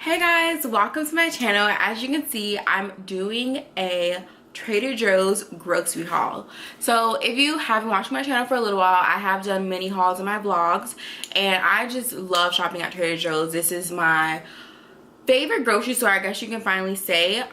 Hey guys, welcome to my channel. As you can see, I'm doing a Trader Joe's grocery haul. So if you haven't watched my channel for a little while, I have done many hauls in my vlogs and I just love shopping at Trader Joe's. This is my favorite grocery store, I guess you can finally say.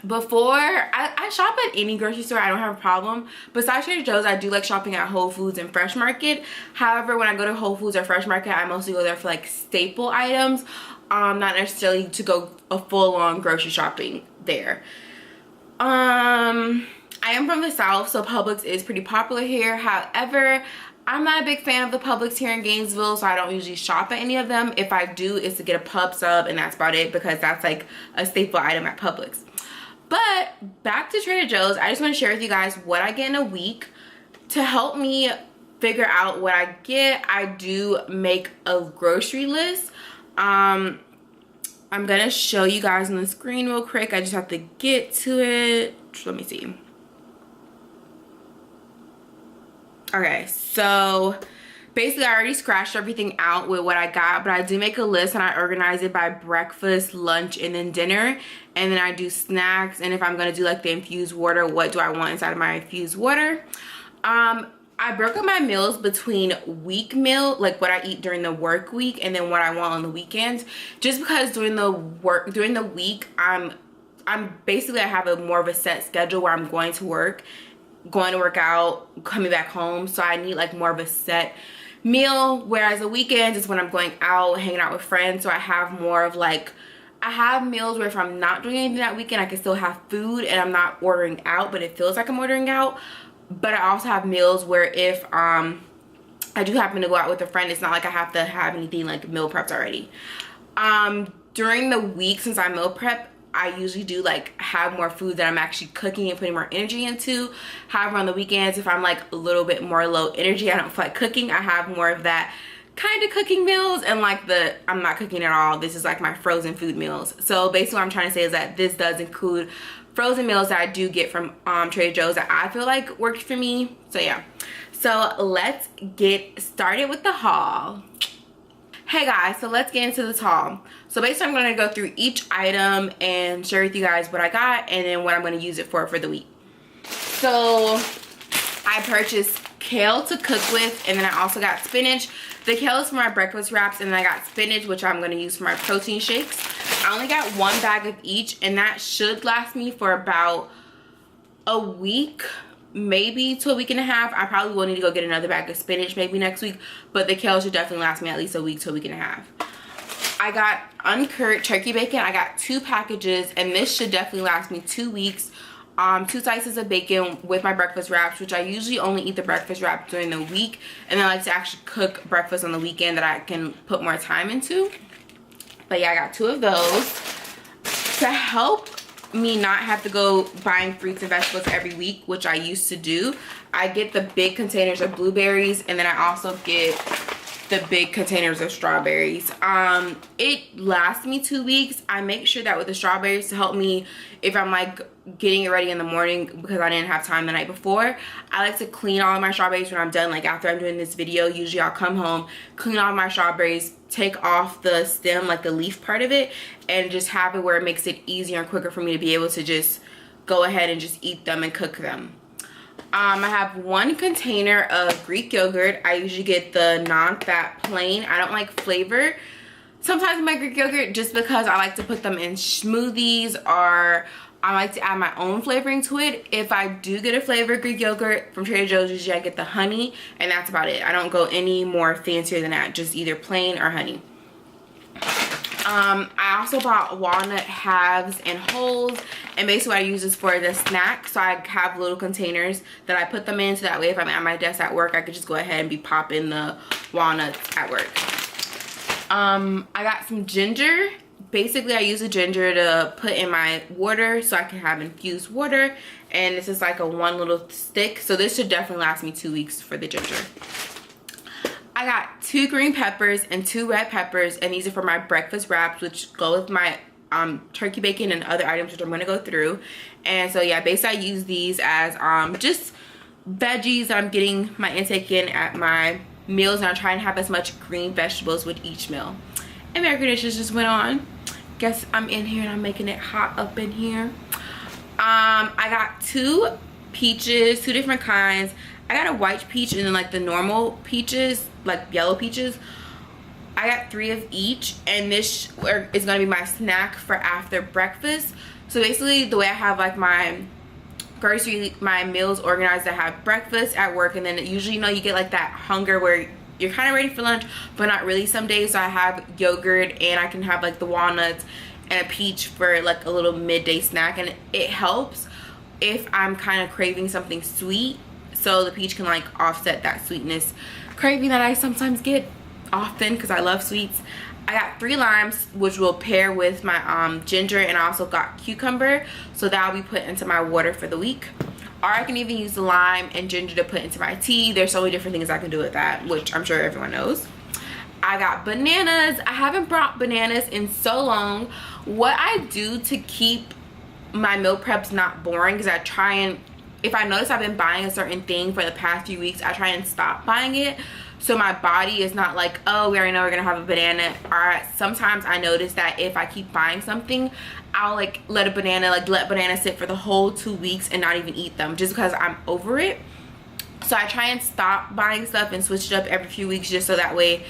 Before I shop at any grocery store, I don't have a problem. Besides Trader Joe's, I do like shopping at Whole Foods and Fresh Market. However, when I go to Whole Foods or Fresh Market, I mostly go there for like staple items, not necessarily to go a full-on grocery shopping there. I am from the South, so Publix is pretty popular here. However, I'm not a big fan of the Publix here in Gainesville, so I don't usually shop at any of them. If I do, it's to get a pub sub, and that's about it, because that's like a staple item at Publix. But back to Trader Joe's, I just want to share with you guys what I get in a week. To help me figure out what I get, I do make a grocery list. I'm gonna show you guys on the screen real quick. I just have to get to it. Let me see. Okay, so basically I already scratched everything out with what I got, but I do make a list and I organize it by breakfast, lunch, and then dinner. And then I do snacks, and if I'm gonna do like the infused water, what do I want inside of my infused water? I broke up my meals between week meal, like what I eat during the work week, and then what I want on the weekends. Just because during the week, I'm basically, I have a more of a set schedule where I'm going to work out, coming back home. So I need like more of a set meal, whereas the weekends is when I'm going out, hanging out with friends. So I have more of like, I have meals where if I'm not doing anything that weekend, I can still have food and I'm not ordering out, but it feels like I'm ordering out. But I also have meals where if I do happen to go out with a friend, it's not like I have to have anything like meal prepped already. During the week, since I meal prep, I usually do like have more food that I'm actually cooking and putting more energy into. However, on the weekends, if I'm like a little bit more low energy, I don't feel like cooking, I have more of that kind of cooking meals, and like I'm not cooking at all. This is like my frozen food meals. So basically what I'm trying to say is that this does include frozen meals that I do get from Trader Joe's that I feel like worked for me. So yeah, so let's get started with the haul. Hey guys, so let's get into this haul. So basically I'm going to go through each item and share with you guys what I got and then what I'm going to use it for the week. So I purchased kale to cook with, and then I also got spinach. The kale is for my breakfast wraps, and then I got spinach, which I'm going to use for my protein shakes. I only got one bag of each, and that should last me for about a week, maybe to a week and a half. I probably will need to go get another bag of spinach maybe next week, but the kale should definitely last me at least a week to a week and a half. I got uncut turkey bacon. I got 2 packages, and this should definitely last me 2 weeks. 2 slices of bacon with my breakfast wraps, which I usually only eat the breakfast wrap during the week, and I like to actually cook breakfast on the weekend that I can put more time into. But yeah, I got 2 of those. To help me not have to go buying fruits and vegetables every week, which I used to do, I get the big containers of blueberries, and then I also get the big containers of strawberries. It lasts me 2 weeks. I make sure that with the strawberries to help me if I'm like getting it ready in the morning because I didn't have time the night before. I like to clean all of my strawberries when I'm done. Like after I'm doing this video, usually I'll come home, clean all of my strawberries, take off the stem, like the leaf part of it, and just have it where it makes it easier and quicker for me to be able to just go ahead and just eat them and cook them. I have 1 container of Greek yogurt. I usually get the non-fat plain. I don't like flavor sometimes my Greek yogurt just because I like to put them in smoothies, or I like to add my own flavoring to it. If I do get a flavored Greek yogurt from Trader Joe's, usually I get the honey, and that's about it. I don't go any more fancier than that, just either plain or honey. I also bought walnut halves and wholes, and basically what I use this for the snack. So I have little containers that I put them in, so that way if I'm at my desk at work, I could just go ahead and be popping the walnuts at work. I got some ginger. Basically I use the ginger to put in my water so I can have infused water, and this is like a 1 little stick, so this should definitely last me 2 weeks for the ginger. I got 2 green peppers and 2 red peppers, and these are for my breakfast wraps, which go with my turkey bacon and other items, which I'm going to go through. And so yeah, basically I use these as just veggies that I'm getting my intake in at my meals, and I try and have as much green vegetables with each meal. and my air conditioner just went on. Guess I'm in here and I'm making it hot up in here. I got 2 peaches, 2 different kinds. I got a white peach and then like the normal peaches, like yellow peaches. I got 3 of each, and this is gonna be my snack for after breakfast. So basically the way I have like my meals organized, I have breakfast at work, and then usually, you know, you get like that hunger where you're kind of ready for lunch but not really some days. So I have yogurt, and I can have like the walnuts and a peach for like a little midday snack, and it helps if I'm kind of craving something sweet, so the peach can like offset that sweetness craving that I sometimes get often because I love sweets. I got 3 limes, which will pair with my ginger, and I also got cucumber, so that will be put into my water for the week. Or I can even use the lime and ginger to put into my tea. There's so many different things I can do with that, which I'm sure everyone knows. I got bananas. I haven't brought bananas in so long. What I do to keep my meal preps not boring is I try and, if I notice I've been buying a certain thing for the past few weeks, I try and stop buying it, so my body is not like, oh, we already know we're gonna have a banana. Or sometimes I notice that if I keep buying something, I'll like let banana sit for the whole 2 weeks and not even eat them, just because I'm over it. So I try and stop buying stuff and switch it up every few weeks, just so that way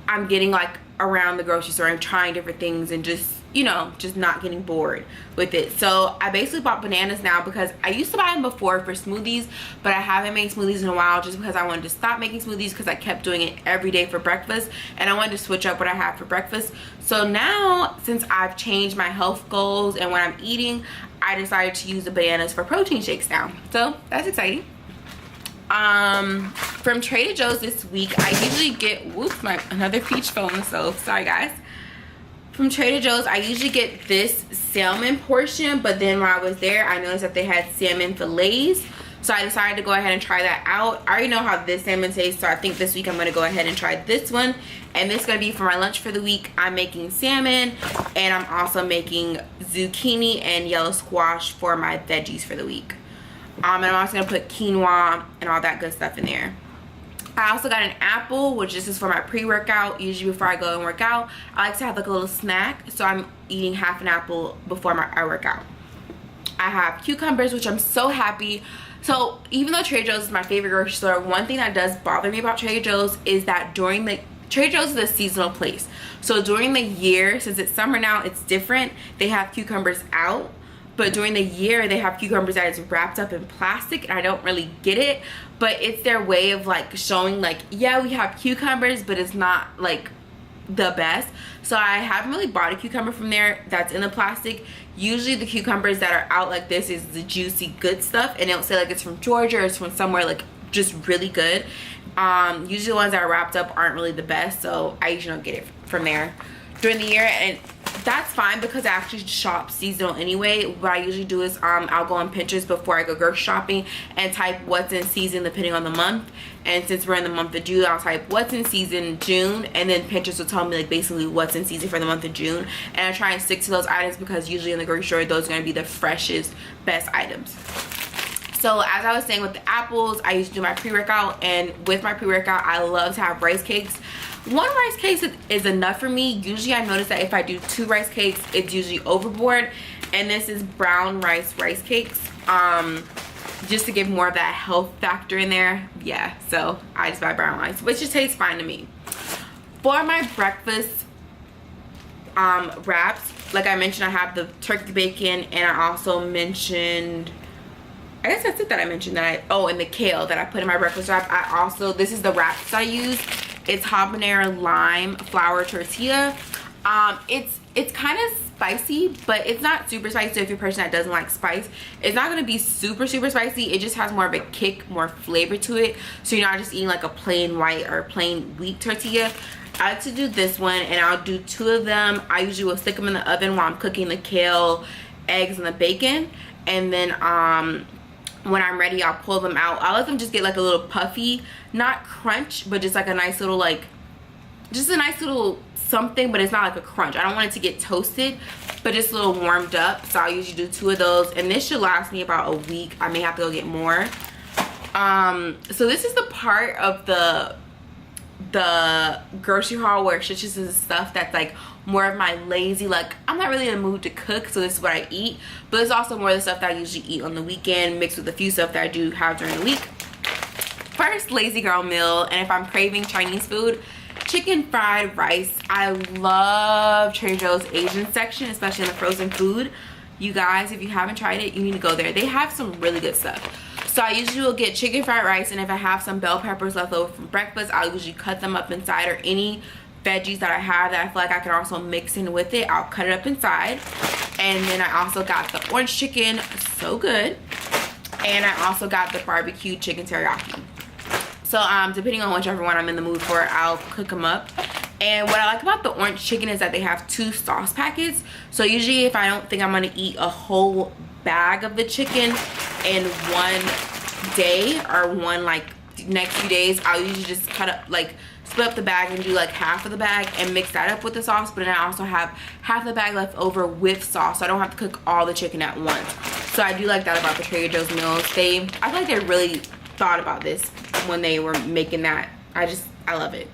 I'm getting like around the grocery store and trying different things and just, you know, just not getting bored with it. So I basically bought bananas now because I used to buy them before for smoothies, but I haven't made smoothies in a while just because I wanted to stop making smoothies because I kept doing it every day for breakfast, and I wanted to switch up what I have for breakfast. So now, since I've changed my health goals and what I'm eating, I decided to use the bananas for protein shakes now. So that's exciting. From Trader Joe's this week, I usually get, whoops, another peach fell on the stove, sorry guys. From Trader Joe's, I usually get this salmon portion, but then while I was there, I noticed that they had salmon fillets, so I decided to go ahead and try that out. I already know how this salmon tastes, so I think this week I'm going to go ahead and try this one, and this is going to be for my lunch for the week. I'm making salmon, and I'm also making zucchini and yellow squash for my veggies for the week. And I'm also going to put quinoa and all that good stuff in there. I also got an apple, which this is for my pre-workout. Usually before I go and work out, I like to have like a little snack, so I'm eating half an apple before I work out. I have cucumbers, which I'm so happy. So even though Trader Joe's is my favorite grocery store, one thing that does bother me about Trader Joe's is that Trader Joe's is a seasonal place. So during the year, since it's summer now, it's different. They have cucumbers out. But during the year, they have cucumbers that is wrapped up in plastic, and I don't really get it. But it's their way of like showing like, yeah, we have cucumbers, but it's not like the best. So I haven't really bought a cucumber from there that's in the plastic. Usually the cucumbers that are out like this is the juicy good stuff, and it'll say like it's from Georgia or it's from somewhere like just really good. Usually the ones that are wrapped up aren't really the best, so I usually don't get it from there during the year, and that's fine because I actually shop seasonal anyway. What I usually do is I'll go on Pinterest before I go grocery shopping and type what's in season depending on the month. And since we're in the month of June, I'll type what's in season June, and then Pinterest will tell me like basically what's in season for the month of June. And I try and stick to those items because usually in the grocery store those are going to be the freshest, best items. So as I was saying with the apples, I used to do my pre-workout, and with my pre-workout I love to have rice cakes. One rice cake is enough for me. Usually I notice that if I do 2 rice cakes, it's usually overboard. And this is brown rice cakes, just to give more of that health factor in there. Yeah, so I just buy brown rice, which just tastes fine to me. For my breakfast wraps, like I mentioned, I have the turkey bacon, and I also mentioned, I guess that's it that I mentioned, that and the kale that I put in my breakfast wrap. This is the wraps I use. It's habanero lime flour tortilla. It's kind of spicy, but it's not super spicy. So if you're a person that doesn't like spice, it's not going to be super spicy. It just has more of a kick, more flavor to it, so you're not just eating like a plain white or plain wheat tortilla. I like to do this one, and I'll do 2 of them. I usually will stick them in the oven while I'm cooking the kale, eggs, and the bacon, and then when I'm ready, I'll pull them out. I'll let them just get like a little puffy, not crunch, but just like a nice little something, but it's not like a crunch. I don't want it to get toasted, but just a little warmed up. So I'll usually do 2 of those, and this should last me about a week. I may have to go get more. So this is the part of the the grocery haul where it's just the stuff that's like more of my lazy, like I'm not really in the mood to cook, so this is what I eat. But it's also more of the stuff that I usually eat on the weekend, mixed with a few stuff that I do have during the week. First lazy girl meal, and if I'm craving Chinese food, chicken fried rice. I love Trader Joe's Asian section, especially in the frozen food. You guys, if you haven't tried it, you need to go there. They have some really good stuff. So I usually will get chicken fried rice, and if I have some bell peppers left over from breakfast, I'll usually cut them up inside, or any veggies that I have that I feel like I can also mix in with it, I'll cut it up inside. And then I also got the orange chicken, so good. And I also got the barbecue chicken teriyaki. So depending on whichever one I'm in the mood for, I'll cook them up. And what I like about the orange chicken is that they have 2 sauce packets. So usually if I don't think I'm gonna eat a whole bag of the chicken in one day, or one like next few days, I'll usually just cut up, like split up the bag and do like half of the bag and mix that up with the sauce. But then I also have half the bag left over with sauce, so I don't have to cook all the chicken at once. So I do like that about the Trader Joe's meals. I feel like they really thought about this when they were making that. I love it.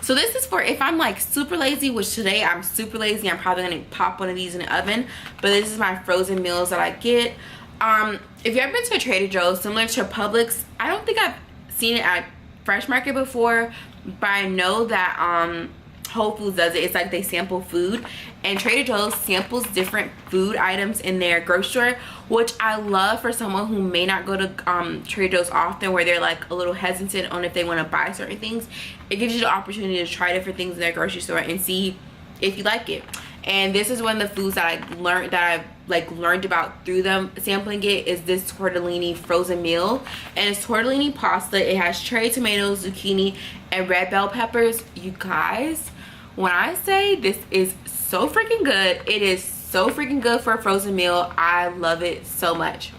So this is for if I'm like super lazy, which today I'm super lazy. I'm probably gonna pop one of these in the oven. But this is my frozen meals that I get. If you've ever been to a Trader Joe's, similar to Publix, I don't think I've seen it at Fresh Market before, but I know that Whole Foods does it. It's like they sample food, and Trader Joe's samples different food items in their grocery store, which I love for someone who may not go to Trader Joe's often, where they're like a little hesitant on if they want to buy certain things. It gives you the opportunity to try different things in their grocery store and see if you like it. And this is one of the foods that I've learned about through them sampling it, is this tortellini frozen meal. And it's tortellini pasta. It has cherry tomatoes, zucchini, and red bell peppers. You guys, when I say this is so freaking good, it is so freaking good for a frozen meal. I love it so much.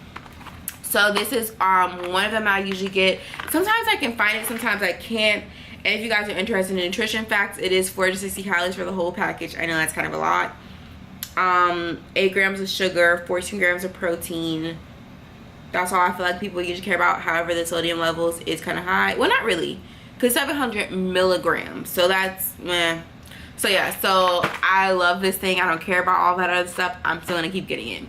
So this is one of them I usually get. Sometimes I can find it, sometimes I can't. And if you guys are interested in nutrition facts, it is 460 calories for the whole package. I know that's kind of a lot. 8 grams of sugar, 14 grams of protein. That's all I feel like people usually care about. However, the sodium levels is kind of high. Well, not really, because 700 milligrams. So that's meh. So yeah, so I love this thing. I don't care about all that other stuff. I'm still gonna keep getting it.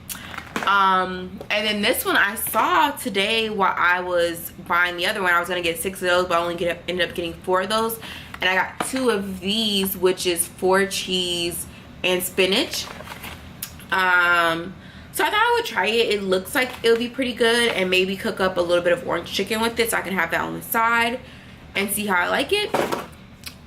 And then this one I saw today while I was buying the other one. I was gonna get 6 of those, but I only ended up getting 4 of those. And I got 2 of these, which is 4 cheese and spinach. So I thought I would try it. It looks like it'll be pretty good, and maybe cook up a little bit of orange chicken with it so I can have that on the side and see how I like it.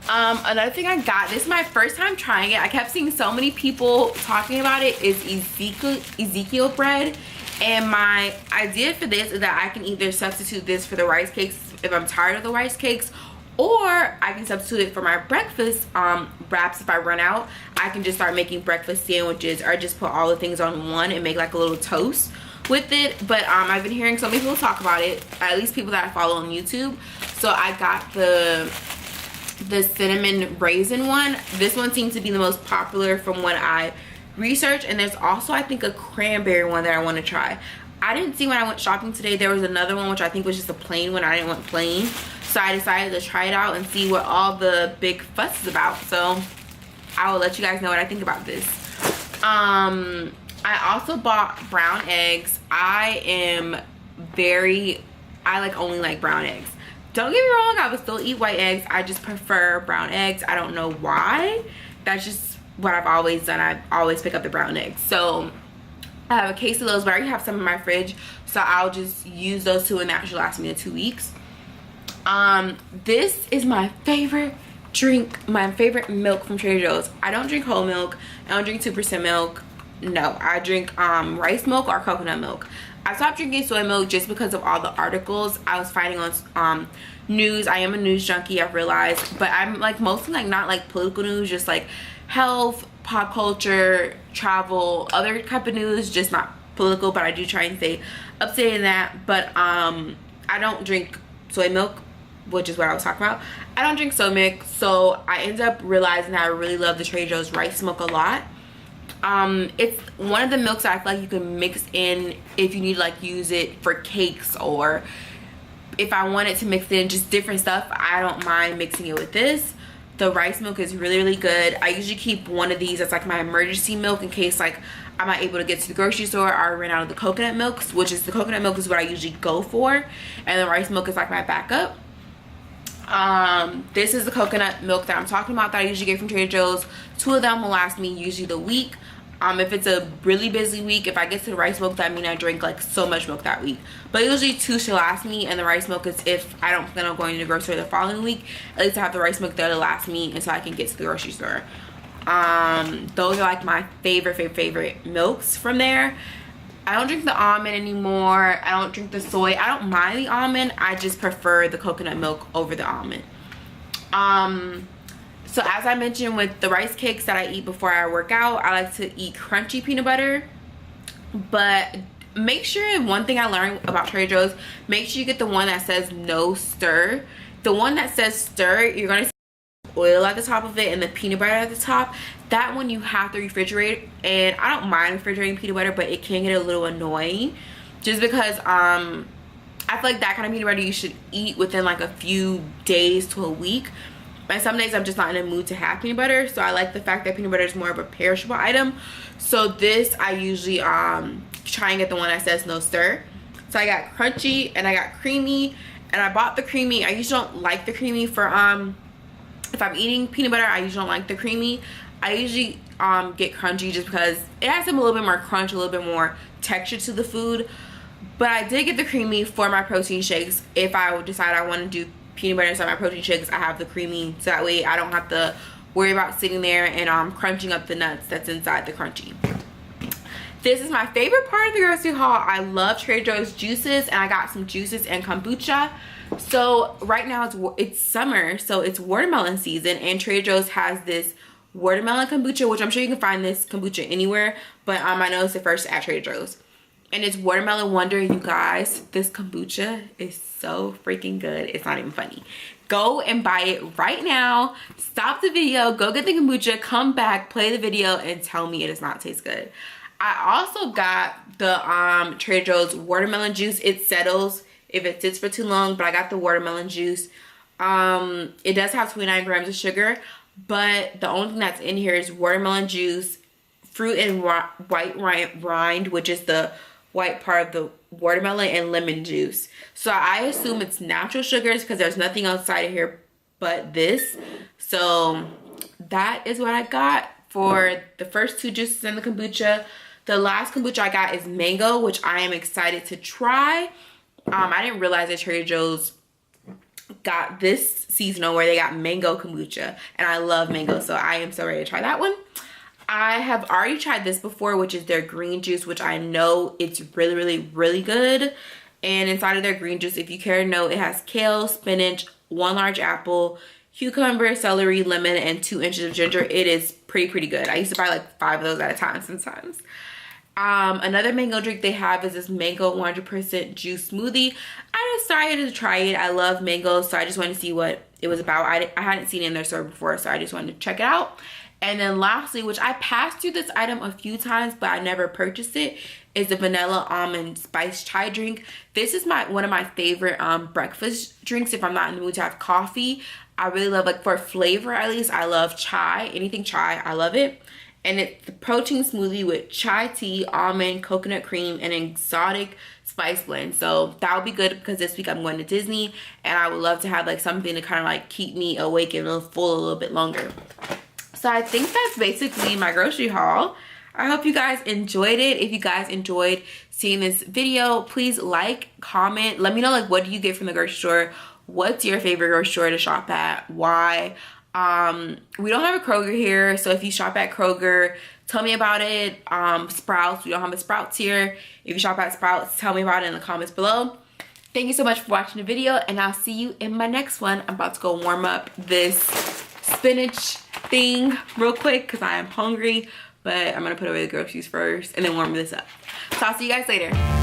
Another thing I got, this is my first time trying it. I kept seeing so many people talking about it, is Ezekiel bread. And my idea for this is that I can either substitute this for the rice cakes if I'm tired of the rice cakes, or I can substitute it for my breakfast wraps. If I run out, I can just start making breakfast sandwiches, or just put all the things on one and make like a little toast with it. But I've been hearing so many people talk about it, at least people that I follow on YouTube. So I got the cinnamon raisin one. This one seems to be the most popular from what I researched. And there's also, I think, a cranberry one that I want to try. I didn't see when I went shopping today. There was another one which I think was just a plain one. I didn't want plain, so I decided to try it out and see what all the big fuss is about. So I will let you guys know what I think about this. I also bought brown eggs. I only like brown eggs. Don't get me wrong, I would still eat white eggs. I just prefer brown eggs. I don't know why. That's just what I've always done. I always pick up the brown eggs. So I have a case of those, but I already have some in my fridge, so I'll just use those 2, and that should last me 2 weeks. This is my favorite drink, my favorite milk from Trader Joe's. I don't drink whole milk. I don't drink 2% milk. No, I drink rice milk or coconut milk. I stopped drinking soy milk just because of all the articles I was finding on news. I am a news junkie, I've realized, but I'm like mostly like not like political news, just like health, pop culture, travel, other type of news, just not political. But I do try and stay up to date in that. But I don't drink soy milk, which is what I was talking about. I don't drink soy milk, so I ended up realizing that I really love the Trader Joe's rice milk a lot. It's one of the milks that I feel like you can mix in if you need to like use it for cakes or if I wanted to mix it in just different stuff, I don't mind mixing it with this. The rice milk is really, really good. I usually keep one of these as like my emergency milk in case like I'm not able to get to the grocery store or I ran out of the coconut milks, which is the coconut milk is what I usually go for, and the rice milk is like my backup. This is the coconut milk that I'm talking about that I usually get from Trader Joe's. 2 of them will last me usually the week. If it's a really busy week, if I get to the rice milk, that means I drink like so much milk that week. But usually 2 should last me, and the rice milk is if I don't plan on going to the grocery store the following week, at least I have the rice milk there to last me until I can get to the grocery store. Those are like my favorite milks from there. I don't drink the almond anymore. I don't drink the soy. I don't mind the almond. I just prefer the coconut milk over the almond. So as I mentioned with the rice cakes that I eat before I work out, I like to eat crunchy peanut butter. But make sure, one thing I learned about Trader Joe's, make sure you get the one that says no stir. The one that says stir, you're going to see oil at the top of it and the peanut butter at the top. That one you have to refrigerate, and I don't mind refrigerating peanut butter, but it can get a little annoying just because I feel like that kind of peanut butter you should eat within like a few days to a week. And some days I'm just not in the mood to have peanut butter, so I like the fact that peanut butter is more of a perishable item. So this I usually try and get the one that says no stir. So I got crunchy and I got creamy, and I bought the creamy. I usually don't like the creamy for if I'm eating peanut butter. I usually don't like the creamy. I usually get crunchy just because it has some a little bit more crunch, a little bit more texture to the food. But I did get the creamy for my protein shakes. If I decide I want to do peanut butter inside my protein shakes, I have the creamy, so that way I don't have to worry about sitting there and crunching up the nuts that's inside the crunchy. This is my favorite part of the grocery haul. I love Trader Joe's juices, and I got some juices and kombucha. So right now it's summer, so it's watermelon season, and Trader Joe's has this watermelon kombucha, which I'm sure you can find this kombucha anywhere, but I know it's the first at Trader Joe's. And it's watermelon wonder, you guys. This kombucha is so freaking good. It's not even funny. Go and buy it right now. Stop the video, go get the kombucha, come back, play the video, and tell me it does not taste good. I also got the Trader Joe's watermelon juice. It settles if it sits for too long, but I got the watermelon juice. It does have 29 grams of sugar, but the only thing that's in here is watermelon juice, fruit and white rind, which is the white part of the watermelon, and lemon juice. So I assume it's natural sugars because there's nothing outside of here but this. So that is what I got for the first 2 juices and the kombucha. The last kombucha I got is mango, which I am excited to try. I didn't realize that Trader Joe's got this seasonal where they got mango kombucha, and I love mango, so I am so ready to try that one. I have already tried this before, which is their green juice, which I know it's really good. And inside of their green juice, if you care to know, it has kale, spinach, 1 large apple, cucumber, celery, lemon, and 2 inches of ginger. It is pretty good. I used to buy like 5 of those at a time sometimes. Another mango drink they have is this mango 100% juice smoothie. I decided to try it. I love mango, so I just wanted to see what it was about. I hadn't seen it in their store before, so I just wanted to check it out. And then lastly, which I passed through this item a few times, but I never purchased it, is the vanilla almond spice chai drink. This is one of my favorite breakfast drinks if I'm not in the mood to have coffee. I really love, like for flavor at least, I love chai. Anything chai, I love it. And it's the protein smoothie with chai tea, almond, coconut cream, and exotic spice blend. So that would be good because this week I'm going to Disney, and I would love to have like something to kind of like keep me awake and full a little bit longer. So I think that's basically my grocery haul. I hope you guys enjoyed it. If you guys enjoyed seeing this video, please like, comment, let me know like what do you get from the grocery store? What's your favorite grocery store to shop at? Why? We don't have a Kroger here, so if you shop at Kroger, tell me about it. Sprouts, we don't have a Sprouts here. If you shop at Sprouts, tell me about it in the comments below. Thank you so much for watching the video, and I'll see you in my next one. I'm about to go warm up this spinach thing real quick because I am hungry, but I'm gonna put away the groceries first and then warm this up. So I'll see you guys later.